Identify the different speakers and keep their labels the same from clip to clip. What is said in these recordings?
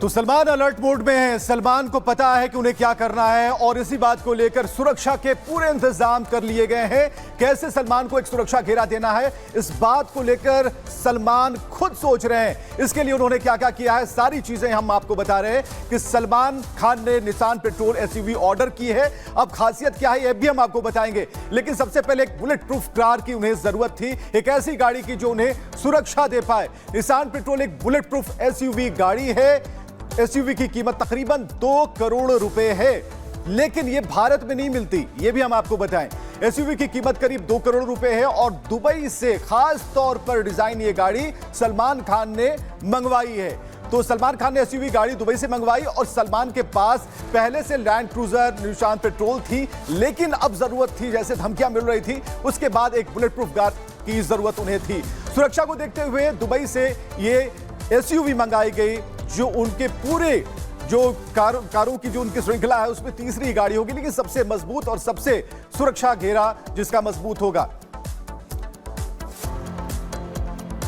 Speaker 1: तो Salman alert mode में है। सलमान को पता है कि उन्हें क्या करना है और इसी बात को लेकर सुरक्षा के पूरे इंतजाम कर लिए गए हैं। कैसे सलमान को एक सुरक्षा घेरा देना है, इस बात को लेकर सलमान खुद सोच रहे हैं। इसके लिए उन्होंने क्या क्या किया है, सारी चीजें हम आपको बता रहे हैं कि सलमान खान ने निसान पेट्रोल एसयूवी ऑर्डर की है। अब खासियत क्या है, यह भी हम आपको बताएंगे, लेकिन सबसे पहले एक बुलेट प्रूफ कार की उन्हें जरूरत थी, एक ऐसी गाड़ी की जो उन्हें सुरक्षा दे पाए। निसान पेट्रोल एक बुलेट प्रूफ एसयूवी गाड़ी है। एसयूवी की कीमत तकरीबन 2 करोड़ रुपए है, लेकिन यह भारत में नहीं मिलती, यह भी हम आपको बताएं। एसयूवी की कीमत करीब 2 करोड़ रुपए है और दुबई से खास तौर पर डिजाइन ये गाड़ी सलमान खान ने मंगवाई है। तो सलमान खान ने एसयूवी गाड़ी दुबई से मंगवाई और सलमान के पास पहले से लैंड क्रूजर निसान पेट्रोल थी, लेकिन अब जरूरत थी, जैसे धमकियां मिल रही थी, उसके बाद एक बुलेट प्रूफ कार की जरूरत उन्हें थी। सुरक्षा को देखते हुए दुबई से ये एसयूवी मंगाई गई, जो उनके पूरे जो कारों की जो उनकी श्रृंखला है उसमें तीसरी गाड़ी होगी, लेकिन सबसे मजबूत और सबसे सुरक्षा घेरा जिसका मजबूत होगा।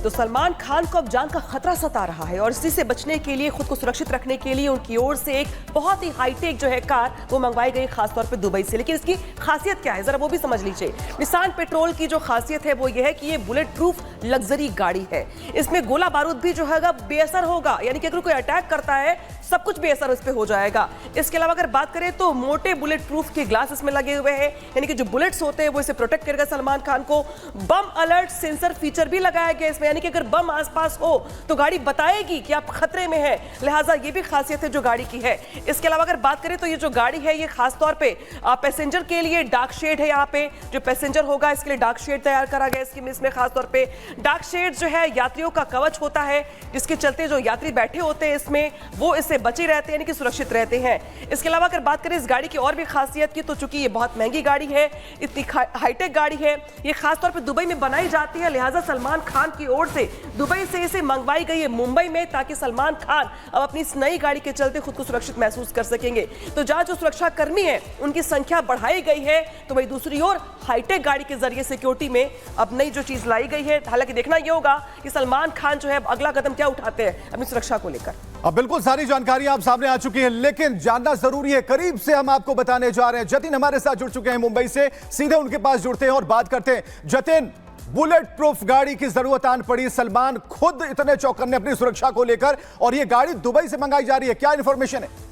Speaker 2: तो सलमान खान को अब जान का खतरा सता रहा है और इसी से बचने के लिए, खुद को सुरक्षित रखने के लिए उनकी ओर से एक बहुत ही हाईटेक जो है कार वो मंगवाई गई, खासतौर पे दुबई से। लेकिन इसकी खासियत क्या है, जरा वो भी समझ लीजिए। निसान पेट्रोल की जो खासियत है वो ये है कि ये बुलेट प्रूफ लग्जरी गाड़ी है। इसमें गोला बारूद भी जो है बेअसर होगा, यानी कि अगर कोई अटैक करता है सब कुछ बेअसर उस पर हो जाएगा। इसके अलावा अगर बात करें तो मोटे बुलेट प्रूफ के ग्लास इसमें लगे हुए हैं, यानी कि जो बुलेट्स होते हैं वो इसे प्रोटेक्ट करेगा सलमान खान को। बम अलर्ट सेंसर फीचर भी लगाया गया इसमें, यानी कि अगर बम आसपास हो तो गाड़ी बताएगी कि आप खतरे में है, लिहाजा ये भी खासियत है जो गाड़ी की है। इसके अलावा अगर बात करें तो ये जो गाड़ी है ये खासतौर पे पैसेंजर के लिए डार्क शेड है। यहाँ पे जो पैसेंजर होगा इसके लिए डार्क शेड तैयार करा गया इसमें खासतौर पे डार्क शेड जो है यात्रियों का कवच होता है, जिसके चलते जो यात्री बैठे होते हैं इसमें वो इससे बचे रहते हैं, यानी कि सुरक्षित रहते हैं। इसके अलावा अगर बात करें इस गाड़ी की और भी खासियत की, तो चूंकि ये बहुत महंगी गाड़ी है, इतनी हाईटेक गाड़ी है, ये खासतौर पे दुबई में बनाई जाती है, लिहाजा सलमान खान की ओर से दुबई से इसे मंगवाई गई है मुंबई में, ताकि सलमान खान अब अपनी इस नई गाड़ी के चलते खुद को सुरक्षित महसूस कर सकेंगे। तो जहां जो सुरक्षा कर्मी है उनकी संख्या बढ़ाई गई है, तो वही दूसरी ओर हाईटेक गाड़ी के जरिए सिक्योरिटी में अब नई जो चीज लाई गई है। हालांकि देखना यह होगा कि सलमान खान जो है अगला कदम क्या उठाते हैं अपनी सुरक्षा को लेकर।
Speaker 1: अब बिल्कुल सारी जानकारी आप सामने आ चुकी है, लेकिन जानना जरूरी है, करीब से हम आपको बताने जा रहे हैं। जतिन हमारे साथ जुड़ चुके हैं मुंबई से, सीधे उनके पास जुड़ते हैं और बात करते हैं। जतिन, बुलेट प्रूफ गाड़ी की जरूरत आन पड़ी, सलमान खुद इतने चौकन्ने अपनी सुरक्षा को लेकर, और यह गाड़ी दुबई से मंगाई जा रही है, क्या इंफॉर्मेशन है?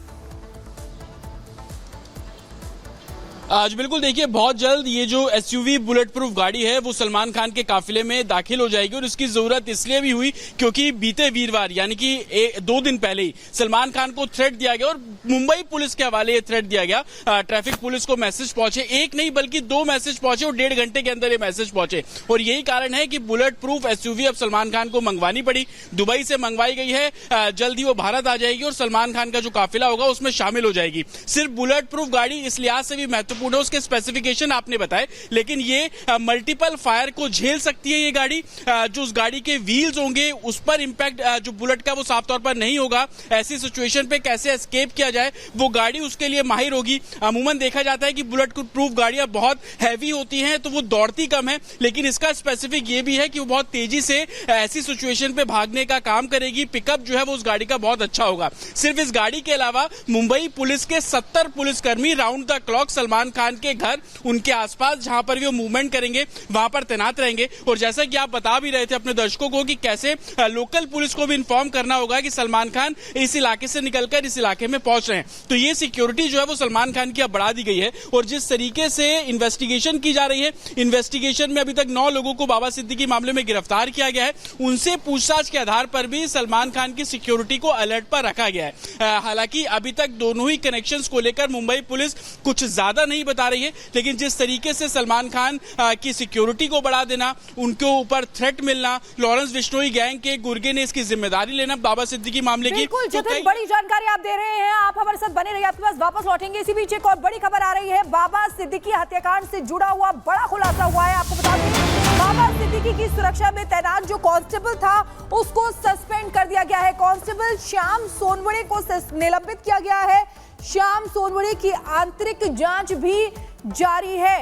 Speaker 3: आज बिल्कुल देखिए, बहुत जल्द ये जो एसयूवी बुलेट प्रूफ गाड़ी है वो सलमान खान के काफिले में दाखिल हो जाएगी। और इसकी जरूरत इसलिए भी हुई क्योंकि बीते वीरवार यानी कि 2 दिन पहले ही सलमान खान को थ्रेट दिया गया और मुंबई पुलिस के हवाले ये थ्रेट दिया गया। ट्रैफिक पुलिस को मैसेज पहुंचे, एक नहीं बल्कि 2 मैसेज पहुंचे और 1.5 घंटे के अंदर ये मैसेज पहुंचे। और यही कारण है कि बुलेट प्रूफ एसयूवी अब सलमान खान को मंगवानी पड़ी। दुबई से मंगवाई गई है, जल्द ही वो भारत आ जाएगी और सलमान खान का जो काफिला होगा उसमें शामिल हो जाएगी। सिर्फ बुलेट प्रूफ गाड़ी इस लिहाज से भी उसके स्पेसिफिकेशन आपने बताए, लेकिन ये मल्टीपल फायर को झेल सकती है। ये गाड़ी जो उस गाड़ी के व्हील्स होंगे उस पर इंपैक्ट जो बुलेट का वो साफ तौर पर नहीं होगा। ऐसी सिचुएशन पे कैसे एस्केप किया जाए वो गाड़ी उसके लिए माहिर होगी। अमूमन देखा जाता है कि बुलेट प्रूफ गाड़ियां बहुत हैवी होती हैं तो वो दौड़ती कम है, लेकिन इसका स्पेसिफिक ये भी है कि वो बहुत तेजी से ऐसी सिचुएशन पे भागने का काम करेगी। पिकअप जो है वो उस गाड़ी का बहुत अच्छा होगा। सिर्फ इस गाड़ी के अलावा मुंबई पुलिस के 70 पुलिसकर्मी round the clock Salman Khan के घर, उनके आसपास जहां पर भी वो मूवमेंट करेंगे वहां पर तैनात रहेंगे। और जैसा कि आप बता भी रहे थे अपने दर्शकों को कि कैसे लोकल पुलिस को भी इन्फॉर्म करना होगा कि सलमान खान इस इलाके से निकलकर इस इलाके में पहुंच रहे हैं, तो ये सिक्योरिटी जो है वो सलमान खान की अब बढ़ा दी गई है। और जिस तरीके से इन्वेस्टिगेशन की जा रही है, इन्वेस्टिगेशन में अभी तक 9 लोगों को बाबा सिद्दीकी मामले में गिरफ्तार किया गया है। उनसे पूछताछ के आधार पर भी सलमान खान की सिक्योरिटी को अलर्ट पर रखा गया है। हालांकि अभी तक दोनों ही कनेक्शंस को लेकर मुंबई पुलिस कुछ ज्यादा नहीं बता रही है, लेकिन जिस तरीके से सलमान खान की सिक्योरिटी को बढ़ा देना, उनके ऊपर थ्रेट मिलना, लॉरेंस बिश्नोई गैंग के गुर्गे ने इसकी जिम्मेदारी लेना बाबा सिद्दीकी मामले की,
Speaker 4: तो बड़ी जानकारी आप दे रहे हैं। आप हमारे साथ बने रहिए, आपके पास वापस लौटेंगे। इसी बीच एक और बड़ी खबर आ रही है, बाबा सिद्दीकी हत्याकांड से जुड़ा हुआ बड़ा खुलासा हुआ है। आपको बता दें, बाबा सिद्दीकी की सुरक्षा में तैनात जो कांस्टेबल था उसको सस्पेंड कर दिया गया है। कांस्टेबल श्याम सोनवणे को निलंबित किया गया है। श्याम सोनवणे की आंतरिक जांच भी जारी है।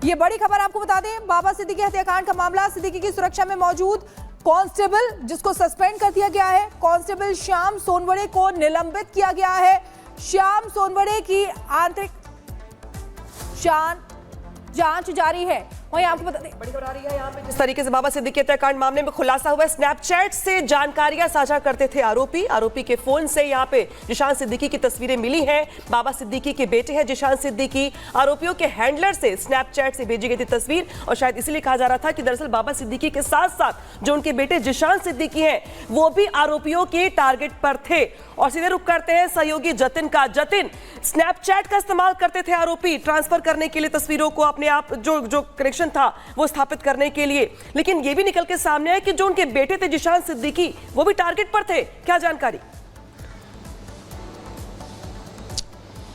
Speaker 4: ये बड़ी खबर आपको बता दें, बाबा सिद्दीकी हत्याकांड का मामला, सिद्दीकी की सुरक्षा में मौजूद कांस्टेबल जिसको सस्पेंड कर दिया गया है, कांस्टेबल श्याम सोनवड़े को निलंबित किया गया है। श्याम सोनवड़े की आंतरिक जांच जारी है। वहीं आपको बता दें,
Speaker 2: बड़ी खबर आ रही है यहाँ पे जिस तरीके से बाबा सिद्दीकी हत्याकांड मामले में खुलासा हुआ है, स्नैपचैट से जानकारियां साझा करते थे आरोपी के फोन से यहाँ पे जिशान सिद्दीकी की तस्वीरें मिली हैं। बाबा सिद्दीकी के बेटे हैं जिशान सिद्दीकी। आरोपियों के हैंडलर से स्नैपचैट से भेजी गई थी तस्वीर और शायद इसलिए कहा जा रहा था कि दरअसल बाबा सिद्दीकी के साथ साथ जो उनके बेटे जिशान सिद्दीकी हैं वो भी आरोपियों के टारगेट पर थे। और सीधे रुख करते हैं सहयोगी जतिन का। जतिन, स्नैपचैट का इस्तेमाल करते थे आरोपी ट्रांसफर करने के लिए तस्वीरों को, अपने आप जो कनेक्शन था वो स्थापित करने के लिए, लेकिन ये भी निकल के सामने है कि जो उनके बेटे थे जिशान सिद्दीकी वो भी टारगेट पर थे। क्या जानकारी?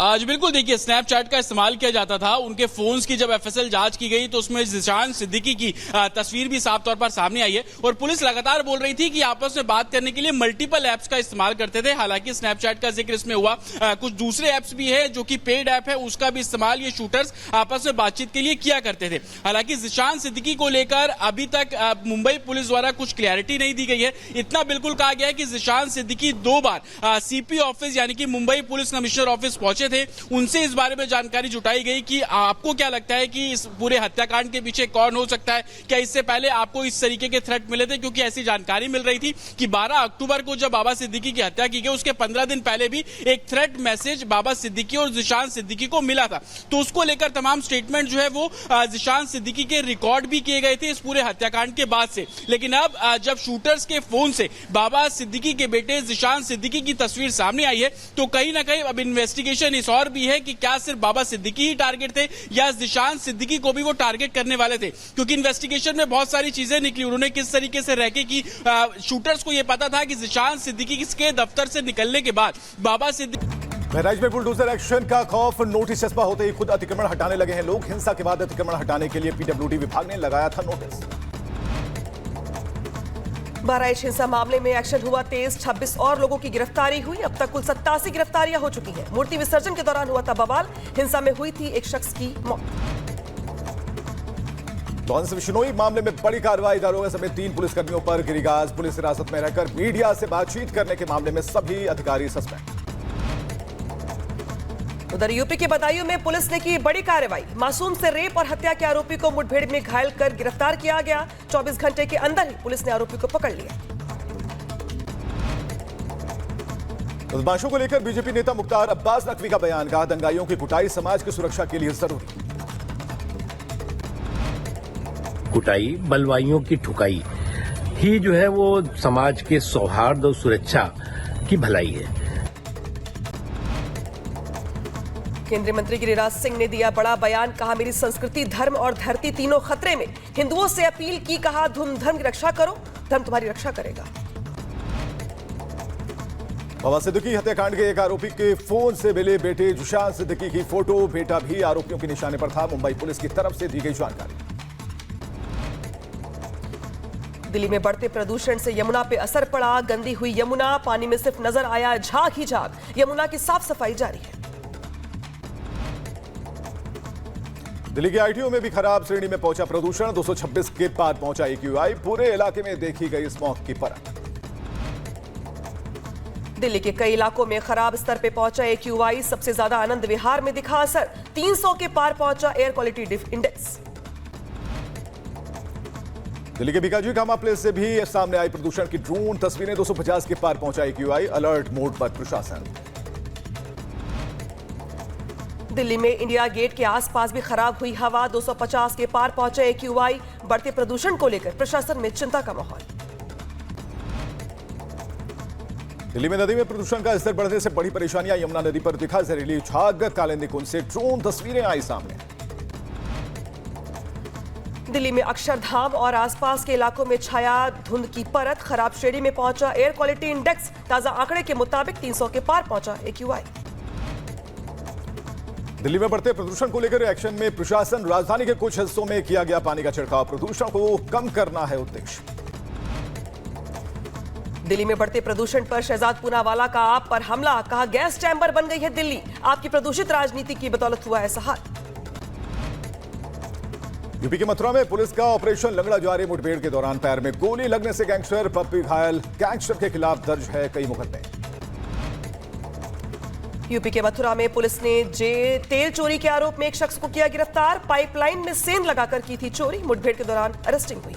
Speaker 3: आज बिल्कुल देखिए, स्नैपचैट का इस्तेमाल किया जाता था। उनके फोन्स की जब एफएसएल जांच की गई तो उसमें जिशान सिद्दीकी की तस्वीर भी साफ तौर पर सामने आई है और पुलिस लगातार बोल रही थी कि आपस में बात करने के लिए मल्टीपल ऐप्स का इस्तेमाल करते थे। हालांकि स्नैपचैट का जिक्र इसमें हुआ, कुछ दूसरे ऐप्स भी है जो कि पेड ऐप है, उसका भी इस्तेमाल ये शूटर्स आपस में बातचीत के लिए किया करते थे। हालांकि जिशान सिद्दीकी को लेकर अभी तक मुंबई पुलिस द्वारा कुछ क्लैरिटी नहीं दी गई है। इतना बिल्कुल कहा गया है कि जिशान सिद्दीकी 2 बार सीपी ऑफिस यानी कि मुंबई पुलिस कमिश्नर ऑफिस पहुंचे थे। उनसे इस बारे में जानकारी जुटाई गई कि आपको क्या लगता है कि इस पूरे हत्याकांड के पीछे कौन हो सकता है, क्या इससे पहले आपको इस तरीके के थ्रेट मिले थे, क्योंकि ऐसी जानकारी मिल रही थी कि 12 अक्टूबर को जब बाबा सिद्दीकी की हत्या की गई उसके 15 दिन पहले भी एक थ्रेट मैसेज बाबा सिद्दीकी और जिशान सिद्दीकी को मिला था। तो उसको लेकर तमाम स्टेटमेंट जो है वो जिशान सिद्दीकी के रिकॉर्ड भी किए गए थे इस पूरे हत्याकांड के बाद से। लेकिन अब जब शूटर्स के फोन से बाबा सिद्दीकी के बेटे जिशान सिद्दीकी की तस्वीर सामने आई है तो कहीं ना कहीं अब इन्वेस्टिगेशन इस और भी है कि क्या सिर्फ बाबा सिद्दीकी ही टारगेट थे या जिशान सिद्दीकी को भी वो टारगेट करने वाले थे, क्योंकि इन्वेस्टिगेशन में बहुत सारी चीजें निकली। उन्होंने किस तरीके से रह के कि शूटर्स को यह पता था कि जिशान सिद्दीकी के दफ्तर से निकलने के बाद बाबा सिद्दीकी।
Speaker 1: बहराइच में बुलडोजर एक्शन का खौफ, नोटिस चस्पा होते ही खुद अतिक्रमण हटाने लगे हैं लोग। हिंसा के बाद अतिक्रमण हटाने के लिए पीडब्ल्यूडी विभाग ने लगाया था नोटिस।
Speaker 2: बहराइच हिंसा मामले में एक्शन हुआ तेज, 26 और लोगों की गिरफ्तारी हुई। अब तक कुल 87 गिरफ्तारियां हो चुकी हैं। मूर्ति विसर्जन के दौरान हुआ था बवाल, हिंसा में हुई थी एक शख्स की मौत।
Speaker 1: लॉरेंस बिश्नोई मामले में बड़ी कार्रवाई, दारोगा समेत 3 पुलिसकर्मियों पर गिरिगाज। पुलिस हिरासत में रहकर मीडिया से बातचीत करने के मामले में सभी अधिकारी सस्पेंड।
Speaker 2: उधर यूपी के बदायूं में पुलिस ने की बड़ी कार्रवाई। मासूम से रेप और हत्या के आरोपी को मुठभेड़ में घायल कर गिरफ्तार किया गया। 24 घंटे के अंदर ही पुलिस ने आरोपी को पकड़ लिया।
Speaker 1: बदमाशों को लेकर बीजेपी नेता मुख्तार अब्बास नकवी का बयान, कहा दंगाइयों की कुटाई समाज की सुरक्षा के लिए जरूरी।
Speaker 5: कुटाई, बलवाइयों की ठुकाई ही जो है वो समाज के सौहार्द और सुरक्षा की भलाई है।
Speaker 2: केंद्रीय मंत्री गिरिराज सिंह ने दिया बड़ा बयान, कहा मेरी संस्कृति, धर्म और धरती तीनों खतरे में। हिंदुओं से अपील की, कहा धर्म की रक्षा करो, धर्म तुम्हारी रक्षा करेगा।
Speaker 1: बाबा सिद्दीकी हत्याकांड के एक आरोपी के फोन से मिले बेटे जिशान सिद्दीकी की फोटो, बेटा भी आरोपियों के निशाने पर था। मुंबई पुलिस की तरफ से दी गई जानकारी।
Speaker 2: दिल्ली में बढ़ते प्रदूषण से यमुना पे असर पड़ा। गंदी हुई यमुना, पानी में सिर्फ नजर आया झाग ही झाग। यमुना की साफ सफाई जारी है।
Speaker 1: दिल्ली के आईटीओ में भी खराब श्रेणी में पहुंचा प्रदूषण, 226 के पार पहुंचा एक्यूआई। पूरे इलाके में देखी गई स्मॉग की परत।
Speaker 2: दिल्ली के कई इलाकों में खराब स्तर पे पहुंचा एक्यूआई। सबसे ज्यादा आनंद विहार में दिखा असर, 300 के पार पहुंचा एयर क्वालिटी इंडेक्स।
Speaker 1: दिल्ली के बीकाजी कामा प्लेस से भी सामने आई प्रदूषण की ड्रोन तस्वीरें, 250 के पार पहुंचा एक्यूआई। अलर्ट मोड पर प्रशासन।
Speaker 2: दिल्ली में इंडिया गेट के आसपास भी खराब हुई हवा, 250 के पार पहुंचा एक्यूआई। बढ़ते प्रदूषण को लेकर प्रशासन में चिंता का माहौल।
Speaker 1: दिल्ली में नदी में प्रदूषण का स्तर बढ़ने से बड़ी परेशानियां, यमुना नदी पर दिखा जहरीली झाग। कालिंदी कुंड से ड्रोन तस्वीरें आई सामने।
Speaker 2: दिल्ली में अक्षरधाम और आसपास के इलाकों में छाया धुंध की परत। खराब श्रेणी में पहुंचा एयर क्वालिटी इंडेक्स। ताजा आंकड़े के मुताबिक 300 के पार पहुंचा एक्यूआई।
Speaker 1: दिल्ली में बढ़ते प्रदूषण को लेकर एक्शन में प्रशासन, राजधानी के कुछ हिस्सों में किया गया पानी का छिड़काव। प्रदूषण को कम करना है उद्देश्य।
Speaker 2: दिल्ली में बढ़ते प्रदूषण पर शहजाद पूनावाला का आप पर हमला, कहा गैस चैम्बर बन गई है दिल्ली, आपकी प्रदूषित राजनीति की बदौलत हुआ ऐसा हाल।
Speaker 1: यूपी के मथुरा में पुलिस का ऑपरेशन लंगड़ा जारी। मुठभेड़ के दौरान पैर में गोली लगने से गैंगस्टर पप्पी घायल। गैंगस्टर के खिलाफ दर्ज है कई मुकदमे।
Speaker 2: यूपी के मथुरा में पुलिस ने तेल चोरी के आरोप में एक शख्स को किया गिरफ्तार। पाइपलाइन में सेंध लगाकर की थी चोरी। मुठभेड़ के दौरान अरेस्टिंग हुई।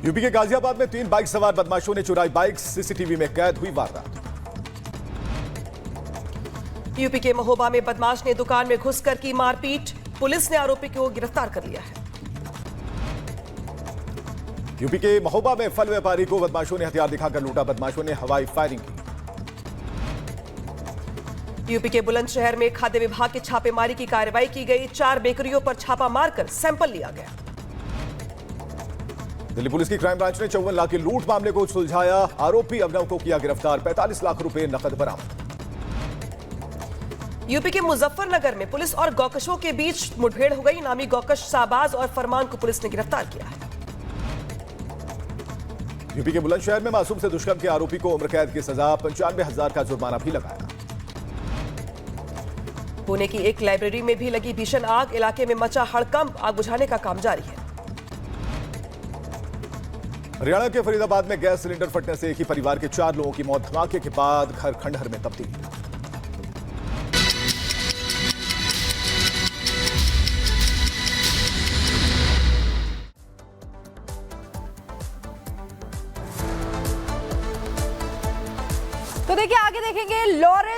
Speaker 1: यूपी के गाजियाबाद में 3 बाइक सवार बदमाशों ने चुराई बाइक। सीसीटीवी में कैद हुई वारदात।
Speaker 2: यूपी के महोबा में बदमाश ने दुकान में घुसकर की मारपीट। पुलिस ने आरोपी को गिरफ्तार कर लिया है।
Speaker 1: यूपी के महोबा में फल व्यापारी को बदमाशों ने हथियार दिखाकर लूटा। बदमाशों ने हवाई फायरिंग की।
Speaker 2: यूपी के बुलंदशहर में खाद्य विभाग की छापेमारी की कार्रवाई की गई। 4 बेकरियों पर छापा मारकर सैंपल लिया गया।
Speaker 1: दिल्ली पुलिस की क्राइम ब्रांच ने 54 लाख की लूट मामले को सुलझाया। आरोपी अभिनव को किया गिरफ्तार। 45 लाख रुपए नकद बरामद।
Speaker 2: यूपी के मुजफ्फरनगर में पुलिस और गौकशों के बीच मुठभेड़ हो गई। नामी गौकश शाहबाज और फरमान को पुलिस ने गिरफ्तार किया है।
Speaker 1: यूपी के बुलंदशहर में मासूम से दुष्कर्म के आरोपी को उम्र कैद की सजा। 95,000 का जुर्माना भी लगाया।
Speaker 2: पुणे की एक लाइब्रेरी में भी लगी भीषण आग। इलाके में मचा हड़कंप। आग बुझाने का काम जारी है।
Speaker 1: हरियाणा के फरीदाबाद में गैस सिलेंडर फटने से एक ही परिवार के 4 लोगों की मौत। धमाके के बाद घर खंडहर में तब्दील।
Speaker 4: तो देखिए आगे देखेंगे लॉरेंस